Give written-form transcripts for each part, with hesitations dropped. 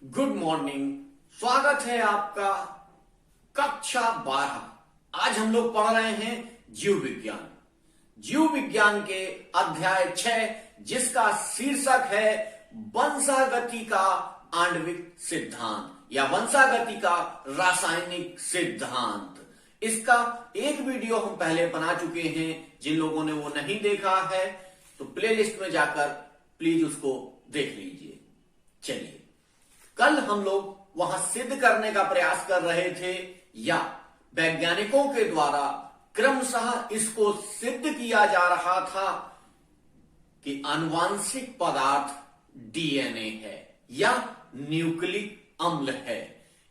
Good morning. स्वागत है आपका कक्षा 12। आज हम लोग पढ़ रहे हैं जीव विज्ञान। जीव विज्ञान के अध्याय 6 जिसका शीर्षक है वंशागति का आणविक सिद्धांत या वंशागति का रासायनिक सिद्धांत। इसका एक वीडियो हम पहले बना चुके हैं। जिन लोगों ने वो नहीं देखा है तो प्लेलिस्ट में जाकर प्लीज उसको देख लीजिए। चलिए, कल हम लोग वहां सिद्ध करने का प्रयास कर रहे थे या वैज्ञानिकों के द्वारा क्रमशः इसको सिद्ध किया जा रहा था कि आनुवांशिक पदार्थ डीएनए है या न्यूक्लिक अम्ल है।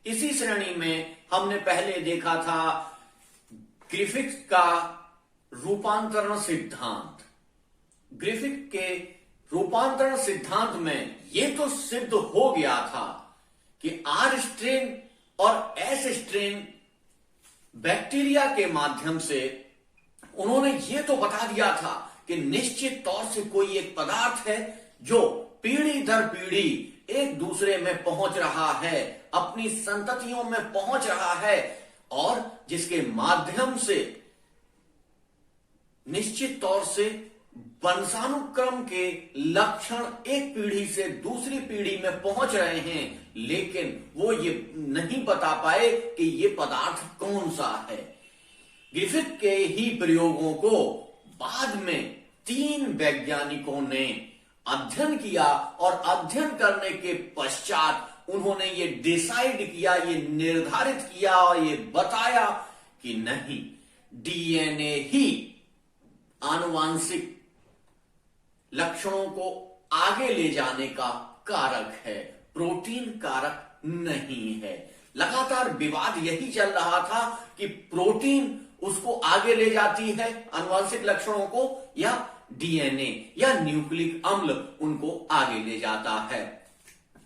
इसी श्रेणी में हमने पहले देखा था ग्रिफिथ का रूपांतरण सिद्धांत। ग्रिफिथ के रूपांतरण सिद्धांत में यह तो सिद्ध हो गया था कि आर स्ट्रेन और एस स्ट्रेन बैक्टीरिया के माध्यम से उन्होंने यह तो बता दिया था कि निश्चित तौर से कोई एक पदार्थ है जो पीढ़ी दर पीढ़ी एक दूसरे में पहुंच रहा है, अपनी संततियों में पहुंच रहा है और जिसके माध्यम से निश्चित तौर से वंशानुक्रम के लक्षण एक पीढ़ी से दूसरी पीढ़ी में पहुंच रहे हैं, लेकिन वो ये नहीं बता पाए कि ये पदार्थ कौन सा है। ग्रिफिथ के ही प्रयोगों को बाद में 3 वैज्ञानिकों ने अध्ययन किया और अध्ययन करने के पश्चात उन्होंने ये डिसाइड किया, ये निर्धारित किया और ये बताया कि नहीं, डीएनए ही आनुवांशिक लक्षणों को आगे ले जाने का कारक है, प्रोटीन कारक नहीं है। लगातार विवाद यही चल रहा था कि प्रोटीन उसको आगे ले जाती है आनुवांशिक लक्षणों को या डीएनए या न्यूक्लिक अम्ल उनको आगे ले जाता है।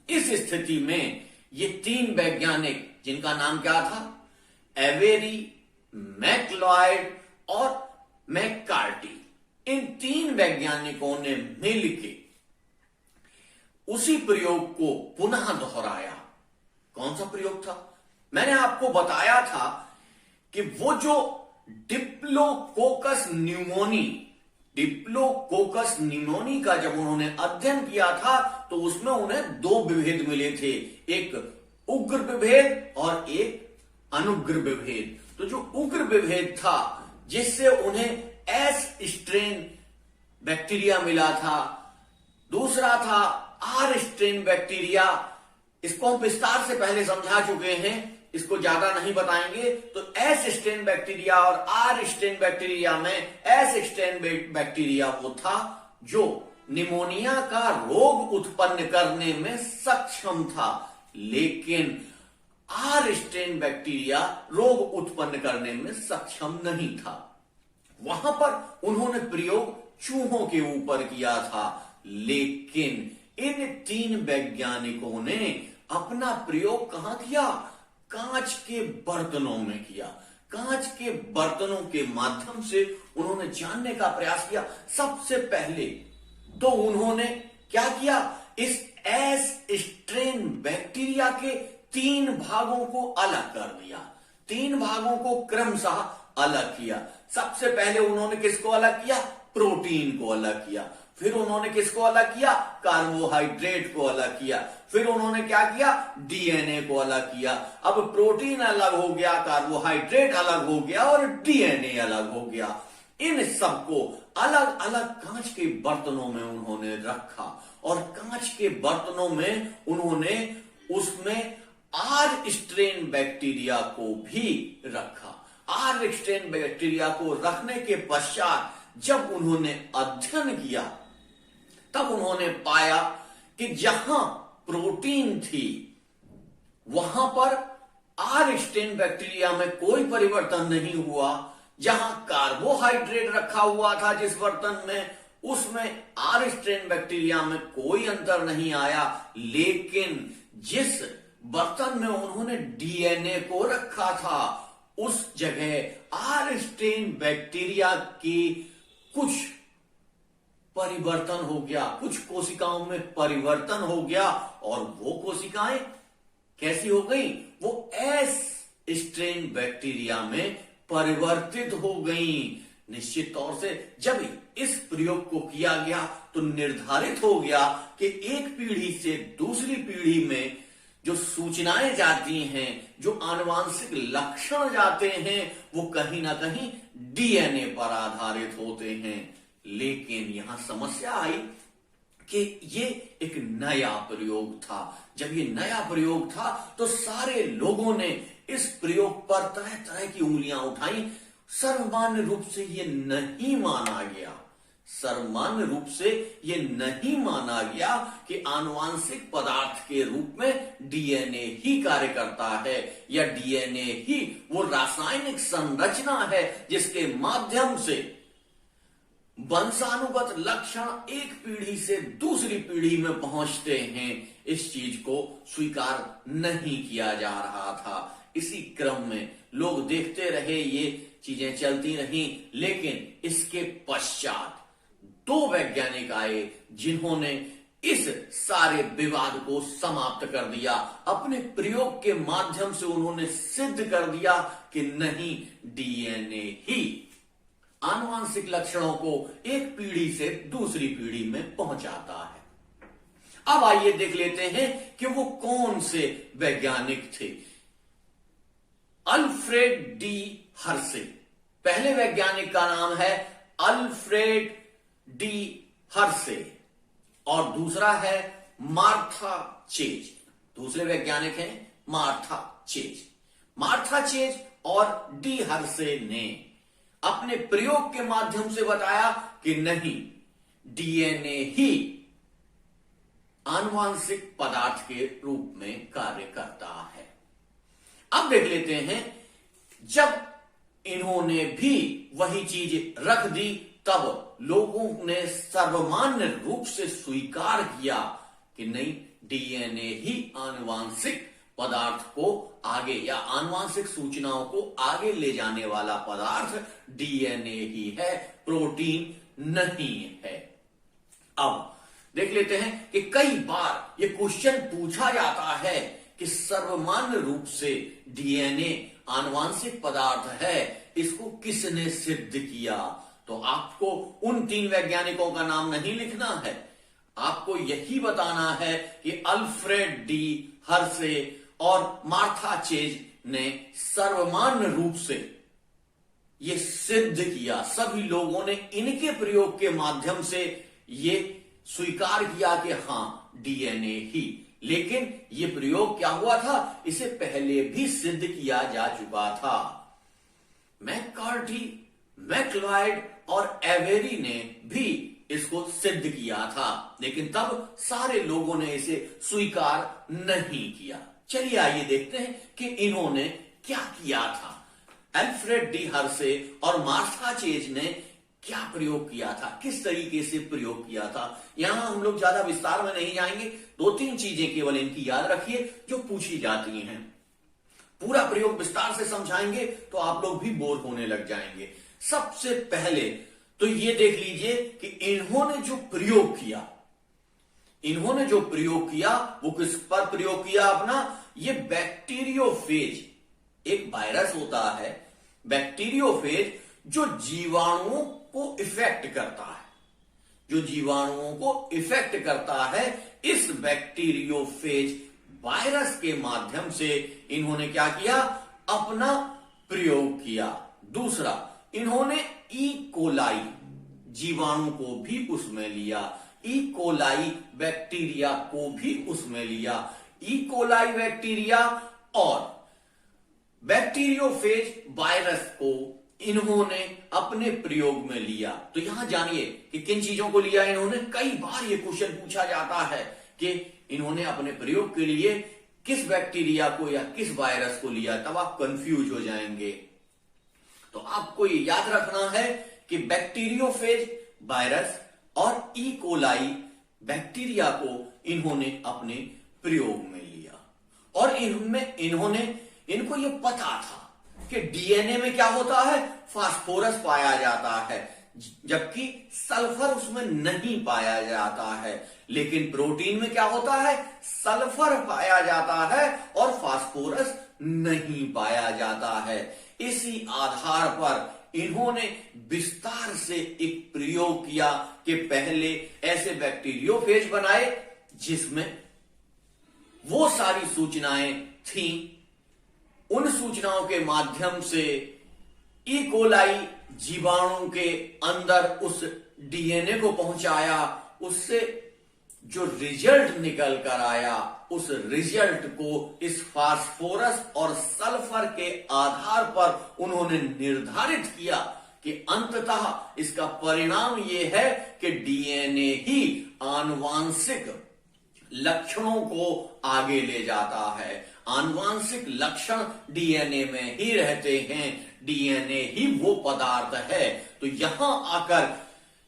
इस स्थिति में ये 3 वैज्ञानिक जिनका नाम क्या था, एवेरी, मैक्लॉयड और मैककार्टी, इन 3 वैज्ञानिकों ने मिलकर उसी प्रयोग को पुनः दोहराया। कौन सा प्रयोग था? मैंने आपको बताया था कि वो जो डिप्लोकोकस न्यूमोनी का जब उन्होंने अध्ययन किया था तो उसमें उन्हें 2 विभेद मिले थे, एक उग्र विभेद और एक अनुग्र विभेद। तो जो उग्र विभेद था जिससे उन्हें एस स्ट्रेन बैक्टीरिया मिला था, दूसरा था आर स्ट्रेन बैक्टीरिया। इसको हम विस्तार से पहले समझा चुके हैं, इसको ज्यादा नहीं बताएंगे। तो एस स्ट्रेन बैक्टीरिया और आर स्ट्रेन बैक्टीरिया में एस स्ट्रेन बैक्टीरिया वो था जो निमोनिया का रोग उत्पन्न करने में सक्षम था, लेकिन आर स्ट्रेन बैक्टीरिया रोग उत्पन्न करने में सक्षम नहीं था। वहां पर उन्होंने प्रयोग चूहों के ऊपर किया था, लेकिन इन 3 वैज्ञानिकों ने अपना प्रयोग कहां किया? कांच के बर्तनों में किया। कांच के बर्तनों के माध्यम से उन्होंने जानने का प्रयास किया। सबसे पहले तो उन्होंने क्या किया? इस एस स्ट्रेन बैक्टीरिया के 3 भागों को अलग कर दिया, 3 भागों को क्रमशः अलग किया। सबसे पहले उन्होंने किसको अलग किया? प्रोटीन को अलग किया। फिर उन्होंने किसको अलग किया? कार्बोहाइड्रेट को अलग किया। फिर उन्होंने क्या किया? डीएनए को अलग किया। अब प्रोटीन अलग हो गया, कार्बोहाइड्रेट अलग हो गया और डीएनए अलग हो गया। इन सबको अलग अलग कांच के बर्तनों में उन्होंने रखा और कांच के बर्तनों में उन्होंने उसमें आर स्ट्रेन बैक्टीरिया को भी रखा। आर स्ट्रेन बैक्टीरिया को रखने के पश्चात जब उन्होंने अध्ययन किया तब उन्होंने पाया कि जहां प्रोटीन थी वहां पर आर स्ट्रेन बैक्टीरिया में कोई परिवर्तन नहीं हुआ। जहां कार्बोहाइड्रेट रखा हुआ था जिस बर्तन में, उसमें आर स्ट्रेन बैक्टीरिया में कोई अंतर नहीं आया, लेकिन जिस बर्तन में उन्होंने डीएनए को रखा था उस जगह आर स्ट्रेन बैक्टीरिया की कुछ परिवर्तन हो गया, कुछ कोशिकाओं में परिवर्तन हो गया और वो कोशिका कोशिकाएं कैसी हो गई, वो एस स्ट्रेन बैक्टीरिया में परिवर्तित हो गई। निश्चित तौर से जब इस प्रयोग को किया गया तो निर्धारित हो गया कि एक पीढ़ी से दूसरी पीढ़ी में जो सूचनाएं जाती हैं, जो आनुवांशिक लक्षण जाते हैं, वो कहीं ना कहीं डीएनए पर आधारित होते हैं। लेकिन यहां समस्या आई कि ये एक नया प्रयोग था। जब ये नया प्रयोग था तो सारे लोगों ने इस प्रयोग पर तरह तरह की उंगलियां उठाई। सर्वमान्य रूप से ये नहीं माना गया, सर्वमान्य रूप से ये नहीं माना गया कि आनुवांशिक पदार्थ के रूप में डीएनए ही कार्य करता है, या डीएनए ही वो रासायनिक संरचना है जिसके माध्यम से वंशानुगत लक्षण एक पीढ़ी से दूसरी पीढ़ी में पहुंचते हैं। इस चीज को स्वीकार नहीं किया जा रहा था। इसी क्रम में लोग देखते रहे, ये चीजें चलती रहीं। लेकिन इसके पश्चात दो वैज्ञानिक आए जिन्होंने इस सारे विवाद को समाप्त कर दिया। अपने प्रयोग के माध्यम से उन्होंने सिद्ध कर दिया कि नहीं, डीएनए ही आनुवांशिक लक्षणों को एक पीढ़ी से दूसरी पीढ़ी में पहुंचाता है। अब आइए देख लेते हैं कि वो कौन से वैज्ञानिक थे। अल्फ्रेड डी हर्शे, पहले वैज्ञानिक का नाम है अल्फ्रेड डी हर्शे, और दूसरा है मार्था चेज। दूसरे वैज्ञानिक हैं मार्था चेज। मार्था चेज और डी हर्शे ने अपने प्रयोग के माध्यम से बताया कि नहीं, डीएनए ही आनुवांशिक पदार्थ के रूप में कार्य करता है। अब देख लेते हैं, जब इन्होंने भी वही चीज रख दी तब लोगों ने सर्वमान्य रूप से स्वीकार किया कि नहीं, डीएनए ही आनुवांशिक पदार्थ को आगे, या आनुवांशिक सूचनाओं को आगे ले जाने वाला पदार्थ डीएनए ही है, प्रोटीन नहीं है। अब देख लेते हैं कि कई बार यह क्वेश्चन पूछा जाता है कि सर्वमान्य रूप से डीएनए आनुवांशिक पदार्थ है, इसको किसने सिद्ध किया। तो आपको उन तीन वैज्ञानिकों का नाम नहीं लिखना है, आपको यही बताना है कि अल्फ्रेड डी हर्शे और मार्था चेज ने सर्वमान्य रूप से ये सिद्ध किया। सभी लोगों ने इनके प्रयोग के माध्यम से ये स्वीकार किया कि हां, डीएनए ही। लेकिन ये प्रयोग क्या हुआ था, इसे पहले भी सिद्ध किया जा चुका था। मैककार्टी, मैक्लॉयड और एवेरी ने भी इसको सिद्ध किया था, लेकिन तब सारे लोगों ने इसे स्वीकार नहीं किया। चलिए आइए देखते हैं कि इन्होंने क्या किया था। अल्फ्रेड डी हर्शे और मार्था चेज ने क्या प्रयोग किया था, किस तरीके से प्रयोग किया था। यहां हम लोग ज्यादा विस्तार में नहीं जाएंगे, दो तीन चीजें केवल इनकी याद रखिए जो पूछी जाती हैं। पूरा प्रयोग विस्तार से समझाएंगे तो आप लोग भी बोर होने लग जाएंगे। सबसे पहले तो ये देख लीजिए कि इन्होंने जो प्रयोग किया वो किस पर प्रयोग किया अपना। ये बैक्टीरियोफेज, एक वायरस होता है बैक्टीरियोफेज, जो जीवाणुओं को इफेक्ट करता है, इस बैक्टीरियोफेज वायरस के माध्यम से इन्होंने क्या किया, अपना प्रयोग किया। दूसरा, इन्होंने ई कोलाई जीवाणु को भी उसमें लिया, ई कोलाई बैक्टीरिया को भी उसमें लिया। ई कोलाई बैक्टीरिया और बैक्टीरियोफेज वायरस को इन्होंने अपने प्रयोग में लिया। तो यहां जानिए कि किन चीजों को लिया इन्होंने। कई बार यह क्वेश्चन पूछा जाता है कि इन्होंने अपने प्रयोग के लिए किस बैक्टीरिया को या किस वायरस को लिया, तब आप कंफ्यूज हो जाएंगे। तो आपको ये याद रखना है कि बैक्टीरियोफेज वायरस और ई कोलाई बैक्टीरिया को इन्होंने अपने प्रयोग में लिया। और इनको ये पता था कि डीएनए में क्या होता है, फास्फोरस पाया जाता है। जबकि सल्फर उसमें नहीं पाया जाता है। लेकिन प्रोटीन में क्या होता है, सल्फर पाया जाता है और फास्फोरस नहीं पाया जाता है। इसी आधार पर इन्होंने विस्तार से एक प्रयोग किया कि पहले ऐसे बैक्टीरियोफेज बनाए जिसमें वो सारी सूचनाएं थी, उन सूचनाओं के माध्यम से ई कोलाई जीवाणु के अंदर उस डीएनए को पहुंचाया, उससे जो रिजल्ट निकल कर आया उस रिजल्ट को इस फास्फोरस और सल्फर के आधार पर उन्होंने निर्धारित किया कि अंततः इसका परिणाम यह है कि डीएनए ही आनुवांशिक लक्षणों को आगे ले जाता है। आनुवांशिक लक्षण डीएनए में ही रहते हैं, डीएनए ही वो पदार्थ है। तो यहां आकर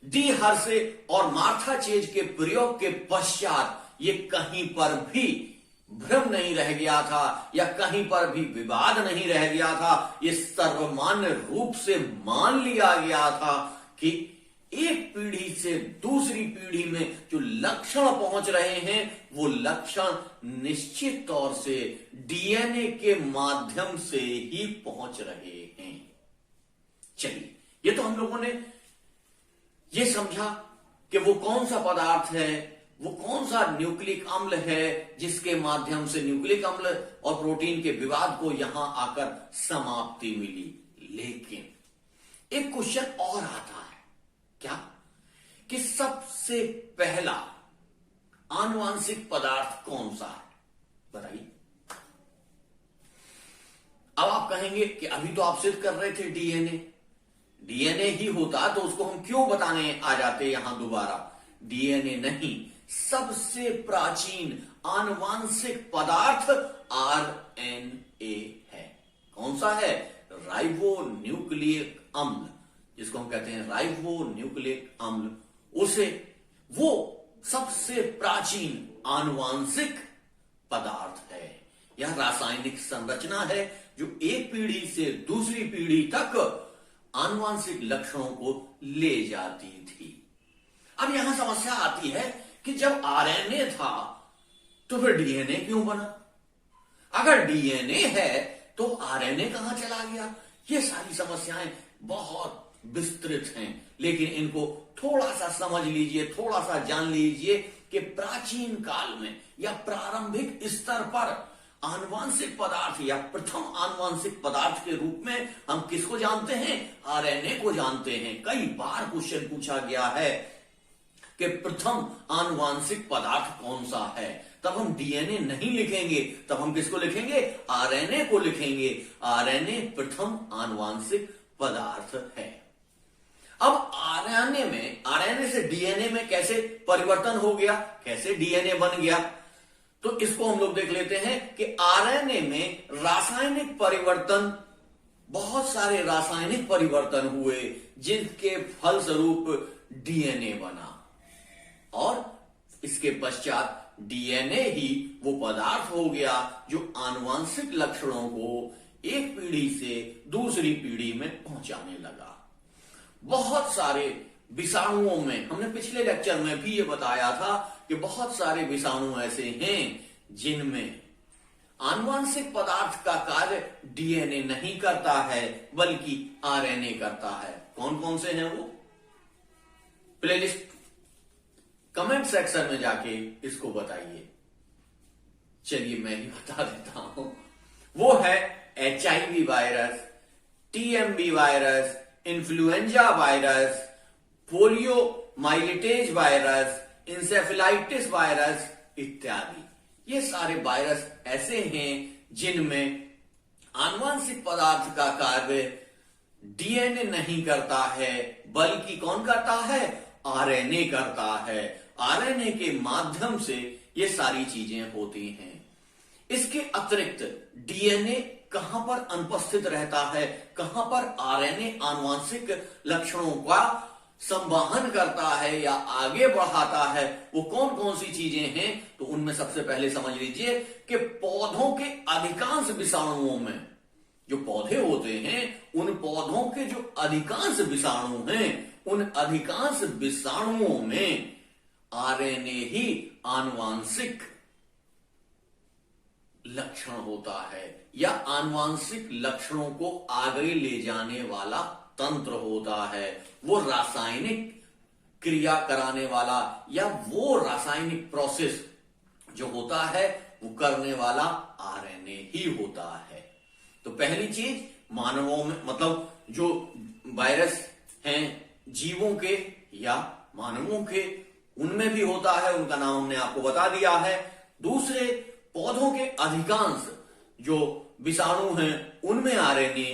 डी हर्शे और मार्था चेज के प्रयोग के पश्चात ये कहीं पर भी भ्रम नहीं रह गया था या कहीं पर भी विवाद नहीं रह गया था। ये सर्वमान्य रूप से मान लिया गया था कि एक पीढ़ी से दूसरी पीढ़ी में जो लक्षण पहुंच रहे हैं वो लक्षण निश्चित तौर से डीएनए के माध्यम से ही पहुंच रहे हैं। चलिए, ये तो हम लोगों ने ये समझा कि वो कौन सा पदार्थ है, वो कौन सा न्यूक्लिक अम्ल है जिसके माध्यम से न्यूक्लिक अम्ल और प्रोटीन के विवाद को यहां आकर समाप्ति मिली। लेकिन एक क्वेश्चन और आता है, क्या कि सबसे पहला आनुवांशिक पदार्थ कौन सा है, बताइए। अब आप कहेंगे कि अभी तो आप सिद्ध कर रहे थे डीएनए, डीएनए ही होता तो उसको हम क्यों बताने आ जाते यहां दोबारा। डीएनए नहीं, सबसे प्राचीन आनुवांशिक पदार्थ आरएनए है। कौन सा है, राइबो न्यूक्लिक अम्ल, जिसको हम कहते हैं राइबो न्यूक्लिक अम्ल, उसे वो सबसे प्राचीन आनुवांशिक पदार्थ है। यह रासायनिक संरचना है जो एक पीढ़ी से दूसरी पीढ़ी तक आनुवांशिक लक्षणों को ले जाती थी। अब यहां समस्या आती है कि जब आरएनए था तो फिर डीएनए क्यों बना? अगर डीएनए है तो आरएनए कहां चला गया? ये सारी समस्याएं बहुत विस्तृत हैं, लेकिन इनको थोड़ा सा समझ लीजिए, थोड़ा सा जान लीजिए कि प्राचीन काल में या प्रारंभिक स्तर पर आनुवांशिक पदार्थ या प्रथम आनुवांशिक पदार्थ के रूप में हम किसको जानते हैं? आरएनए को जानते हैं। कई बार क्वेश्चन पूछा गया है कि प्रथम आनुवांशिक पदार्थ कौन सा है, तब हम डीएनए नहीं लिखेंगे, तब हम किसको लिखेंगे? आरएनए को लिखेंगे। आरएनए प्रथम आनुवांशिक पदार्थ है। अब आरएनए से डीएनए में कैसे परिवर्तन हो गया, कैसे डीएनए बन गया, तो इसको हम लोग देख लेते हैं कि आरएनए में रासायनिक परिवर्तन, बहुत सारे रासायनिक परिवर्तन हुए जिनके फलस्वरूप डीएनए बना और इसके पश्चात डीएनए ही वो पदार्थ हो गया जो आनुवांशिक लक्षणों को एक पीढ़ी से दूसरी पीढ़ी में पहुंचाने लगा। बहुत सारे विषाणुओं में, हमने पिछले लेक्चर में भी ये बताया था कि बहुत सारे विषाणु ऐसे हैं जिनमें आनुवांशिक पदार्थ का कार्य डीएनए नहीं करता है बल्कि आरएनए करता है। कौन कौन से हैं वो? प्लेलिस्ट कमेंट सेक्शन में जाके इसको बताइए। चलिए मैं ही बता देता हूं। वो है HIV virus, TMV virus, influenza virus, polio myelitis virus, encephalitis virus इत्यादि। ये सारे वायरस ऐसे हैं जिनमें आनुवांशिक पदार्थ का कार्य डीएनए नहीं करता है बल्कि कौन करता है? आरएनए करता है। आरएनए के माध्यम से ये सारी चीजें होती हैं। इसके अतिरिक्त डीएनए कहां पर अनुपस्थित रहता है, कहां पर आरएनए आनुवांशिक लक्षणों का संवहन करता है या आगे बढ़ाता है, वो कौन कौन सी चीजें हैं? तो उनमें सबसे पहले समझ लीजिए कि पौधों के अधिकांश विषाणुओं में जो पौधे होते हैं उन पौधों के जो अधिकांश विषाणु हैं, उन अधिकांश विषाणुओं में आरएनए ही आनुवांशिक लक्षण होता है या आनुवांशिक लक्षणों को आगे ले जाने वाला तंत्र होता है। वो रासायनिक क्रिया कराने वाला या वो रासायनिक प्रोसेस जो होता है वो करने वाला आरएनए ही होता है। तो पहली चीज मानवों में, मतलब जो वायरस हैं जीवों के या मानवों के, उनमें भी होता है, उनका नाम हमने आपको बता दिया है। दूसरे, पौधों के अधिकांश जो विषाणु हैं उनमें आरएनए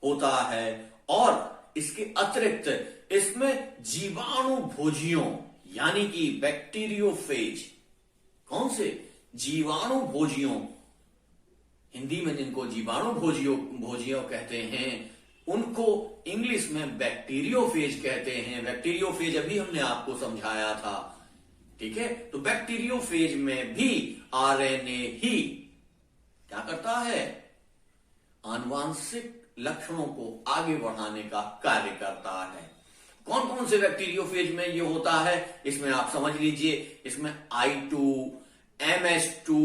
होता है। और इसके अतिरिक्त इसमें जीवाणु भोजियों यानी कि बैक्टीरियोफेज, कौन से जीवाणु भोजियों, हिंदी में जिनको जीवाणु भोजियों कहते हैं उनको इंग्लिश में बैक्टीरियोफेज कहते हैं। बैक्टीरियोफेज अभी हमने आपको समझाया था, ठीक है। तो बैक्टीरियोफेज में भी आरएनए ही क्या करता है, आनुवांशिक लक्षणों को आगे बढ़ाने का कार्य करता है। कौन कौन से बैक्टीरियोफेज में ये होता है, इसमें आप समझ लीजिए। इसमें I2, MS2,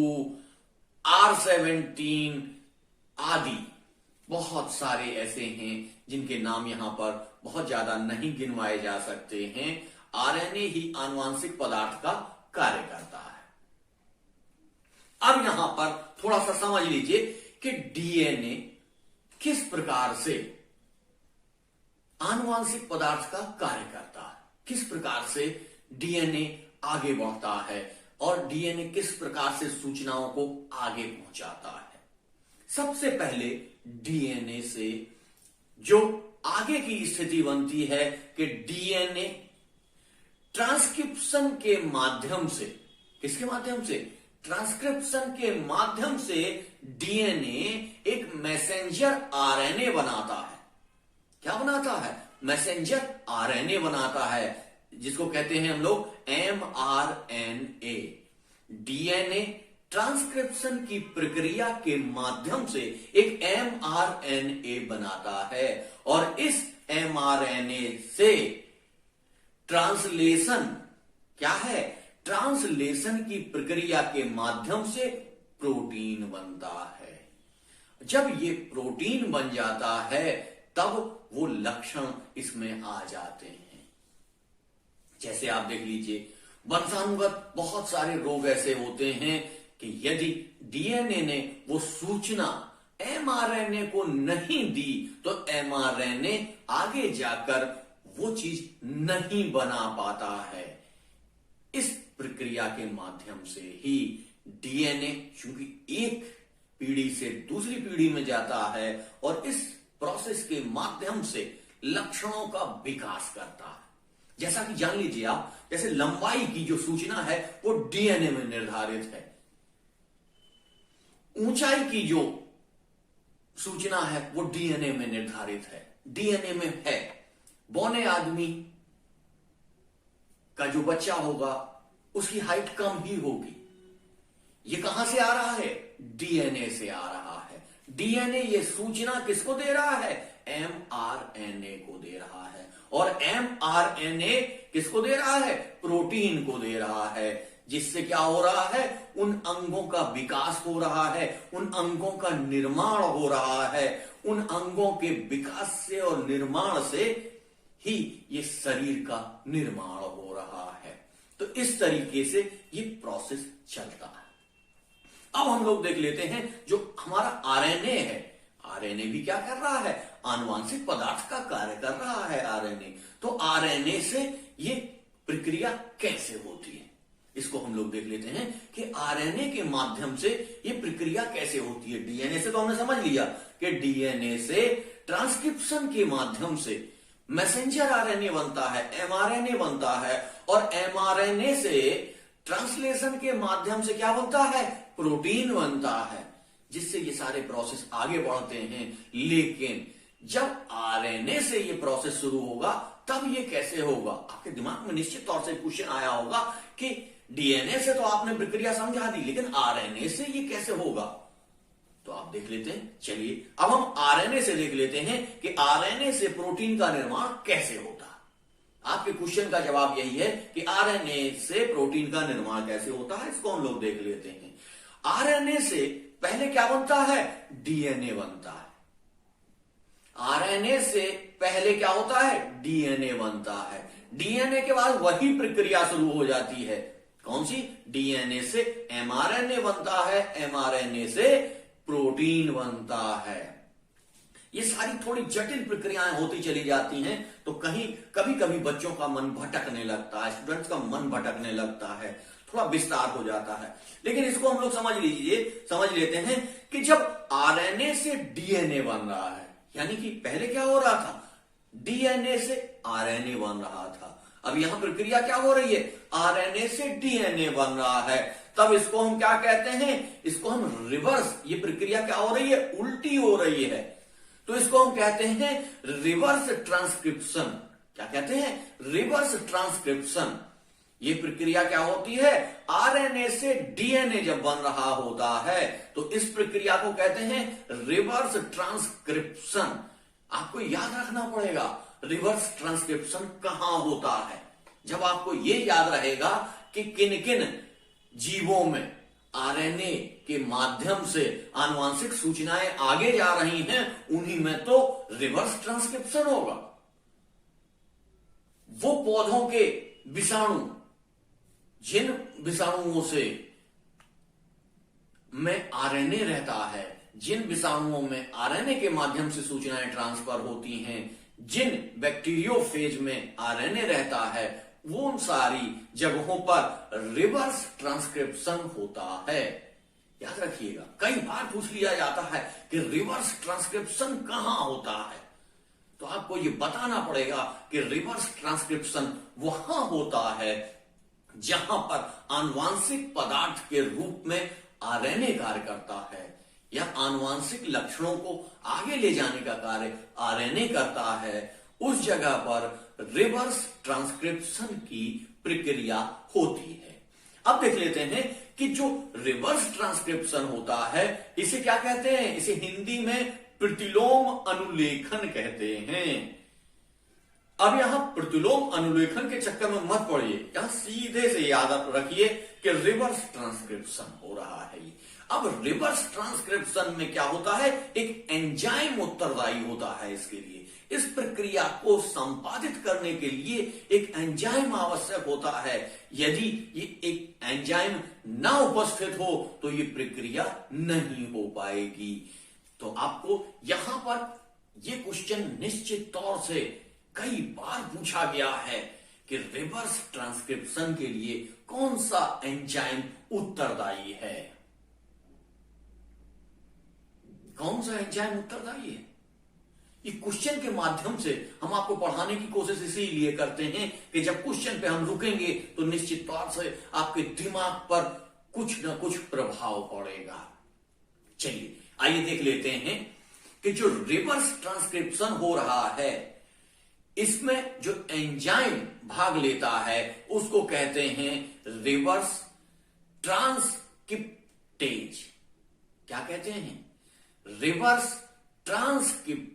R17 आदि बहुत सारे ऐसे हैं जिनके नाम यहां पर बहुत ज्यादा नहीं गिनवाए जा सकते हैं। आरएनए ही आनुवांशिक पदार्थ का कार्य करता है। अब यहां पर थोड़ा सा समझ लीजिए कि डीएनए किस प्रकार से आनुवांशिक पदार्थ का कार्य करता है, किस प्रकार से डीएनए आगे बढ़ता है और डीएनए किस प्रकार से सूचनाओं को आगे पहुंचाता है। सबसे पहले डीएनए से जो आगे की स्थिति बनती है कि डीएनए ट्रांसक्रिप्शन के माध्यम से, किसके माध्यम से, ट्रांसक्रिप्शन के माध्यम से डीएनए एक मैसेंजर आरएनए बनाता है। क्या बनाता है, मैसेंजर आरएनए बनाता है, जिसको कहते हैं हम लोग एमआरएनए। डीएनए ट्रांसक्रिप्शन की प्रक्रिया के माध्यम से एक एमआरएनए बनाता है और इस एमआरएनए से ट्रांसलेशन क्या है, ट्रांसलेशन की प्रक्रिया के माध्यम से प्रोटीन बनता है। जब ये प्रोटीन बन जाता है तब वो लक्षण इसमें आ जाते हैं। जैसे आप देख लीजिए, वंशानुगत बहुत सारे रोग ऐसे होते हैं कि यदि डीएनए ने वो सूचना एमआरएनए को नहीं दी तो एमआरएनए आगे जाकर वो चीज नहीं बना पाता है। इस प्रक्रिया के माध्यम से ही डीएनए चूंकि एक पीढ़ी से दूसरी पीढ़ी में जाता है और इस प्रोसेस के माध्यम से लक्षणों का विकास करता है। जैसा कि जान लीजिए आप, जैसे लंबाई की जो सूचना है वो डीएनए में निर्धारित है, ऊंचाई की जो सूचना है वो डीएनए में निर्धारित है, डीएनए में है। बौने आदमी का जो बच्चा होगा उसकी हाइट कम ही होगी। ये कहां से आ रहा है, डीएनए से आ रहा है। डीएनए ये सूचना किसको दे रहा है, एमआरएनए को दे रहा है और एमआरएनए किसको दे रहा है, प्रोटीन को दे रहा है, जिससे क्या हो रहा है, उन अंगों का विकास हो रहा है, उन अंगों का निर्माण हो रहा है। उन अंगों के विकास से और निर्माण से ही ये शरीर का निर्माण हो रहा है। तो इस तरीके से ये प्रोसेस चलता है। अब हम लोग देख लेते हैं जो हमारा आरएनए है, आरएनए भी क्या कर रहा है, आनुवांशिक पदार्थ का कार्य कर रहा है आरएनए। तो आरएनए से ये प्रक्रिया कैसे होती है, इसको हम लोग देख लेते हैं कि आरएनए के माध्यम से ये प्रक्रिया कैसे होती है। डीएनए से तो हमने समझ लिया कि डीएनए से ट्रांसक्रिप्शन के माध्यम से मैसेंजर आरएनए बनता है, एमआरएनए बनता है और एमआरएनए से ट्रांसलेशन के माध्यम से क्या बनता है, प्रोटीन बनता है, जिससे ये सारे प्रोसेस आगे बढ़ते हैं। लेकिन जब आरएनए से ये प्रोसेस शुरू होगा तब ये कैसे होगा, आपके दिमाग में निश्चित तौर से क्वेश्चन आया होगा कि डीएनए से तो आपने प्रक्रिया समझा दी, लेकिन आरएनए से ये कैसे होगा। तो आप देख लेते हैं। चलिए अब हम आरएनए से देख लेते हैं कि आरएनए से प्रोटीन का निर्माण कैसे होता है। आपके क्वेश्चन का जवाब यही है कि आरएनए से प्रोटीन का निर्माण कैसे होता है, इसको हम लोग देख लेते हैं। आरएनए से पहले क्या बनता है? डीएनए बनता है। आरएनए से पहले क्या होता है? डीएनए बनता है। डीएनए के बाद वही प्रक्रिया शुरू हो जाती है। कौन सी? डीएनए से एमआरएनए बनता है, एमआरएनए से प्रोटीन बनता है। ये सारी थोड़ी जटिल प्रक्रियाएं होती चली जाती हैं, तो कभी कभी बच्चों का मन भटकने लगता है, स्टूडेंट्स का मन भटकने लगता है, थोड़ा विस्तार हो जाता है। लेकिन इसको हम लोग समझ लेते हैं कि जब आरएनए से डीएनए बन रहा है, यानी कि पहले क्या हो रहा था? डीएनए से आरएनए बन रहा था। अब यहां प्रक्रिया क्या हो रही है? आरएनए से डीएनए बन रहा है। तब इसको हम क्या कहते हैं? इसको हम रिवर्स, ये प्रक्रिया क्या हो रही है? उल्टी हो रही है, तो इसको हम कहते हैं रिवर्स ट्रांसक्रिप्शन। क्या कहते हैं? Reverse transcription. ये प्रक्रिया क्या होती है? आरएनए से डीएनए जब बन रहा होता है तो इस प्रक्रिया को कहते हैं रिवर्स ट्रांसक्रिप्शन। आपको याद रखना पड़ेगा रिवर्स ट्रांसक्रिप्शन कहां होता है। जब आपको यह याद रहेगा कि किन किन जीवों में आरएनए के माध्यम से आनुवांशिक सूचनाएं आगे जा रही हैं, उन्हीं में तो रिवर्स ट्रांसक्रिप्शन होगा। वो पौधों के विषाणु, जिन विषाणुओं से में आरएनए रहता है, जिन विषाणुओं में आरएनए के माध्यम से सूचनाएं ट्रांसफर होती हैं, जिन बैक्टीरियोफेज में आरएनए रहता है, वो उन सारी जगहों पर रिवर्स ट्रांसक्रिप्शन होता है। याद रखिएगा, कई बार पूछ लिया जाता है कि रिवर्स ट्रांसक्रिप्शन कहां होता है, तो आपको ये बताना पड़ेगा कि रिवर्स ट्रांसक्रिप्शन वहां होता है जहां पर आनुवांशिक पदार्थ के रूप में आरएनए कार्य करता है, या आनुवांशिक लक्षणों को आगे ले जाने का कार्य आरएनए करता है। उस जगह पर रिवर्स ट्रांसक्रिप्शन की प्रक्रिया होती है। अब देख लेते हैं कि जो रिवर्स ट्रांसक्रिप्शन होता है, इसे क्या कहते हैं? इसे हिंदी में प्रतिलोम अनुलेखन कहते हैं। अब यहां प्रतिलोम अनुलेखन के चक्कर में मत पड़िए, यहां सीधे से याद रखिए कि रिवर्स ट्रांसक्रिप्शन हो रहा है। अब रिवर्स ट्रांसक्रिप्शन में क्या होता है? एक एंजाइम उत्तरदायी होता है इसके लिए। इस प्रक्रिया को संपादित करने के लिए एक एंजाइम आवश्यक होता है। यदि ये एक एंजाइम ना उपस्थित हो तो ये प्रक्रिया नहीं हो पाएगी। तो आपको यहां पर ये क्वेश्चन निश्चित तौर से कई बार पूछा गया है कि रिवर्स ट्रांसक्रिप्शन के लिए कौन सा एंजाइम उत्तरदायी है। कौन सा एंजाइम उत्तरदायी है? ये क्वेश्चन के माध्यम से हम आपको पढ़ाने की कोशिश इसीलिए करते हैं कि जब क्वेश्चन पे हम रुकेंगे तो निश्चित तौर से आपके दिमाग पर कुछ ना कुछ प्रभाव पड़ेगा। चलिए आइए देख लेते हैं कि जो रिवर्स ट्रांसक्रिप्शन हो रहा है, इसमें जो एंजाइम भाग लेता है उसको कहते हैं रिवर्स ट्रांसक्रिप्टेज। क्या कहते हैं? रिवर्स ट्रांसक्रिप्टेज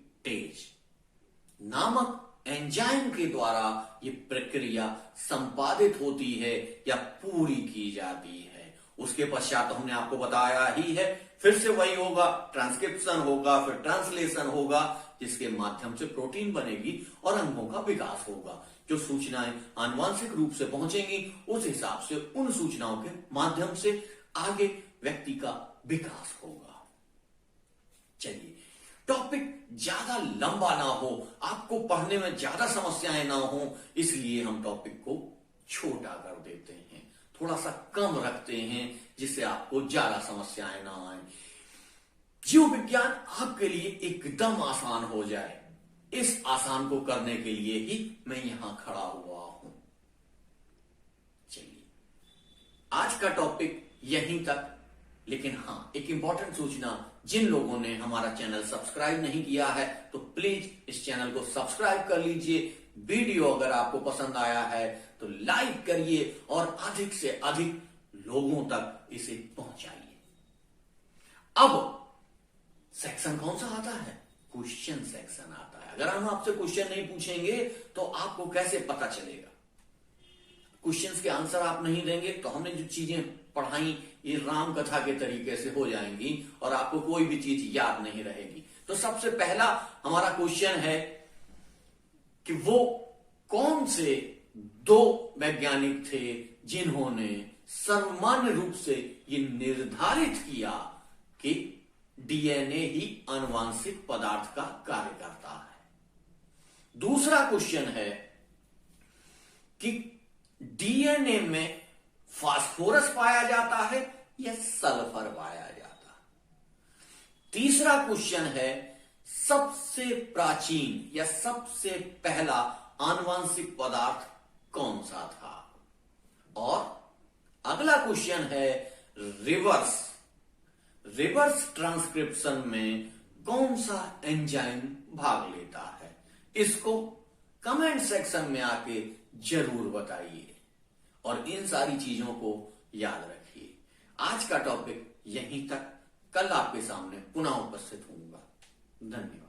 नामक एंजाइम के द्वारा ये प्रक्रिया संपादित होती है या पूरी की जाती है। उसके पश्चात हमने आपको बताया ही है, फिर से वही होगा, ट्रांसक्रिप्शन होगा, फिर ट्रांसलेशन होगा, जिसके माध्यम से प्रोटीन बनेगी और अंगों का विकास होगा। जो सूचनाएं आनुवांशिक रूप से पहुंचेंगी उस हिसाब से उन सूचनाओं के माध्यम से आगे व्यक्ति का विकास होगा। चलिए, टॉपिक ज्यादा लंबा ना हो, आपको पढ़ने में ज्यादा समस्याएं ना हो, इसलिए हम टॉपिक को छोटा कर देते हैं, थोड़ा सा कम रखते हैं, जिससे आपको ज्यादा समस्याएं ना आए, जीव विज्ञान आपके लिए एकदम आसान हो जाए। इस आसान को करने के लिए ही मैं यहां खड़ा हुआ हूं। चलिए, आज का टॉपिक यहीं तक। लेकिन हां, एक इंपॉर्टेंट सूचना, जिन लोगों ने हमारा चैनल सब्सक्राइब नहीं किया है तो प्लीज इस चैनल को सब्सक्राइब कर लीजिए। वीडियो अगर आपको पसंद आया है तो लाइक करिए और अधिक से अधिक लोगों तक इसे पहुंचाइए। अब सेक्शन कौन सा आता है? क्वेश्चन सेक्शन आता है। अगर हम आपसे क्वेश्चन नहीं पूछेंगे तो आपको कैसे पता चलेगा? क्वेश्चंस के आंसर आप नहीं देंगे तो हमने जो चीजें पढ़ाई ये राम कथा के तरीके से हो जाएंगी और आपको कोई भी चीज याद नहीं रहेगी। तो सबसे पहला हमारा क्वेश्चन है कि वो कौन से दो वैज्ञानिक थे जिन्होंने सर्वमान्य रूप से ये निर्धारित किया कि डीएनए ही आनुवांशिक पदार्थ का कार्य करता है। दूसरा क्वेश्चन है कि डीएनए में फास्फोरस पाया जाता है या सल्फर पाया जाता है। तीसरा क्वेश्चन है सबसे प्राचीन या सबसे पहला आनुवांशिक पदार्थ कौन सा था। और अगला क्वेश्चन है रिवर्स ट्रांसक्रिप्शन में कौन सा एंजाइम भाग लेता है। इसको कमेंट सेक्शन में आके जरूर बताइए और इन सारी चीजों को याद रखिए। आज का टॉपिक यहीं तक, कल आपके सामने पुनः उपस्थित होऊंगा। धन्यवाद।